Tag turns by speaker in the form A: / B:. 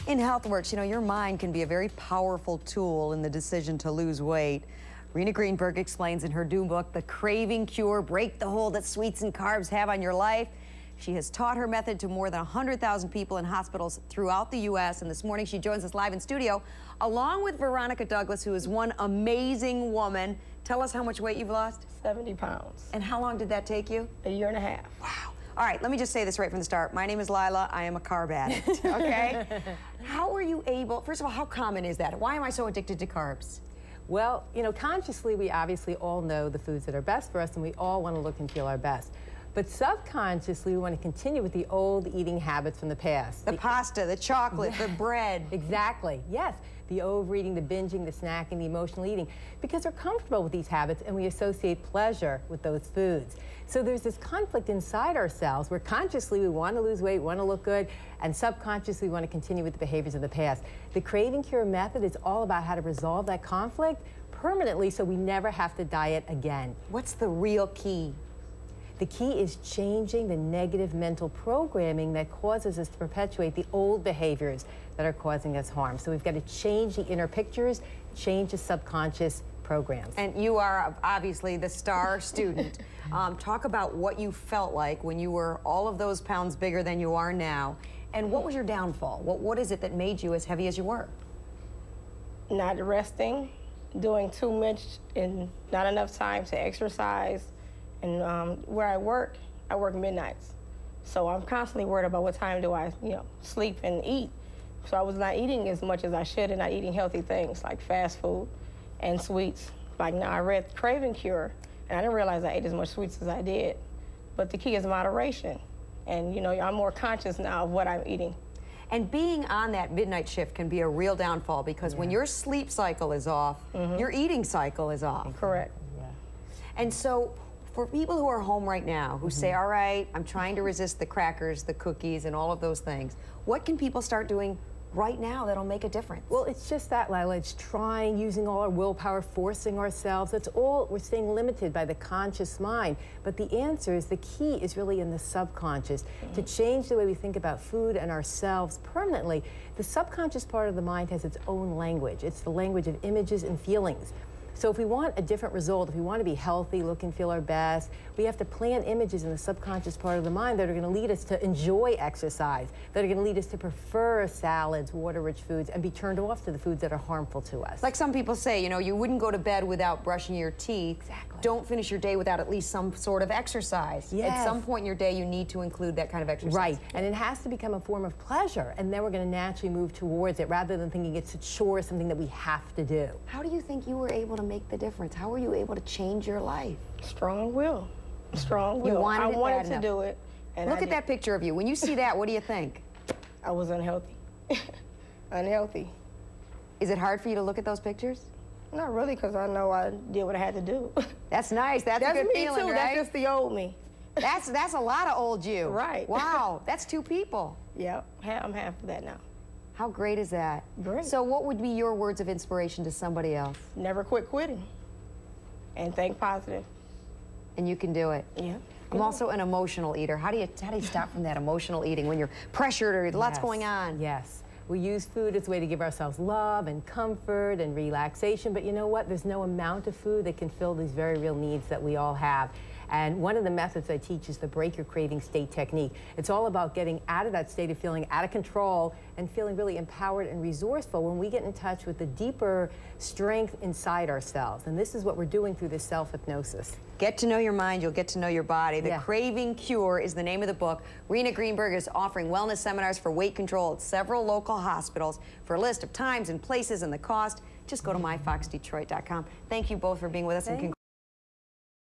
A: In HealthWorks, you know, your mind can be a very powerful tool in the decision to lose weight. Rena Greenberg explains in her new book, The Craving Cure, Break the Hold That Sweets and Carbs Have on Your Life. She has taught her method to more than 100,000 people in hospitals throughout the U.S. And this morning she joins us live in studio, along with Veronica Douglas, who is one amazing woman. Tell us how much weight you've lost.
B: 70 pounds.
A: And how long did that take you?
B: A year and a half.
A: Wow. All right, let me just say this right from the start. My name is Lila. I am a carb addict, okay? How were you able, first of all, how common is that? Why am I so addicted to carbs?
C: Well, you know, consciously, we obviously all know the foods that are best for us, and we all want to look and feel our best. But subconsciously, we want to continue with the old eating habits from the past.
A: The pasta, the chocolate, the bread.
C: Exactly, yes. The overeating, the binging, the snacking, the emotional eating, because we're comfortable with these habits and we associate pleasure with those foods. So there's this conflict inside ourselves where consciously we want to lose weight, want to look good, and subconsciously we want to continue with the behaviors of the past. The Craving Cure method is all about how to resolve that conflict permanently so we never have to diet again.
A: What's the real key?
C: The key is changing the negative mental programming that causes us to perpetuate the old behaviors that are causing us harm. So we've got to change the inner pictures, change the subconscious programs.
A: And you are obviously the star student. Talk about what you felt like when you were all of those pounds bigger than you are now. And what was your downfall? What is it that made you as heavy as you were?
B: Not resting, doing too much and not enough time to exercise. And where I work midnights. So I'm constantly worried about what time do I, sleep and eat. So I was not eating as much as I should and not eating healthy things like fast food and sweets. Like now I read Craving Cure and I didn't realize I ate as much sweets as I did. But the key is moderation. And I'm more conscious now of what I'm eating.
A: And being on that midnight shift can be a real downfall because when your sleep cycle is off, your eating cycle is off.
B: Correct.
C: Yeah.
A: And so, for people who are home right now, who say, all right, I'm trying to resist the crackers, the cookies, and all of those things, what can people start doing right now that'll make a difference?
C: Well, it's just that, Lila. It's trying, using all our willpower, forcing ourselves. That's all. We're staying limited by the conscious mind. But the answer is, the key is really in the subconscious. To change the way we think about food and ourselves permanently, the subconscious part of the mind has its own language. It's the language of images and feelings. So if we want a different result, if we want to be healthy, look and feel our best, we have to plant images in the subconscious part of the mind that are going to lead us to enjoy exercise, that are going to lead us to prefer salads, water-rich foods, and be turned off to the foods that are harmful to us.
A: Like some people say, you wouldn't go to bed without brushing your teeth.
C: Exactly.
A: Don't finish your day without at least some sort of exercise.
C: Yes.
A: At some point in your day, you need to include that kind of exercise.
C: Right, and it has to become a form of pleasure, and then we're going to naturally move towards it rather than thinking it's a chore, something that we have to do.
A: How do you think you were able to make the difference? How were you able to change your life?
B: Strong will. Strong will.
A: I wanted
B: to do it. And
A: Look at that picture of you. When you see that, what do you think?
B: I was unhealthy. Unhealthy.
A: Is it hard for you to look at those pictures?
B: Not really, because I know I did what I had to do.
A: That's nice. That's a good
B: me
A: feeling,
B: too.
A: right?
B: That's just the old me.
A: That's a lot of old you.
B: Right.
A: Wow, that's two people.
B: Yep, I'm half of that now.
A: How great is that?
B: Great.
A: So what would be your words of inspiration to somebody else?
B: Never quit quitting. And think positive.
A: And you can do it.
B: Yeah.
A: I'm also an emotional eater. How do you stop from that emotional eating when you're pressured or lots going on?
C: Yes. We use food as a way to give ourselves love and comfort and relaxation, but you know what? There's no amount of food that can fill these very real needs that we all have. And one of the methods I teach is the Break Your Craving State technique. It's all about getting out of that state of feeling out of control and feeling really empowered and resourceful when we get in touch with the deeper strength inside ourselves. And this is what we're doing through this self-hypnosis.
A: Get to know your mind, you'll get to know your body. The Craving Cure is the name of the book. Rena Greenberg is offering wellness seminars for weight control at several local hospitals. For a list of times and places and the cost, just go to myfoxdetroit.com. Thank you both for being with us and congratulations.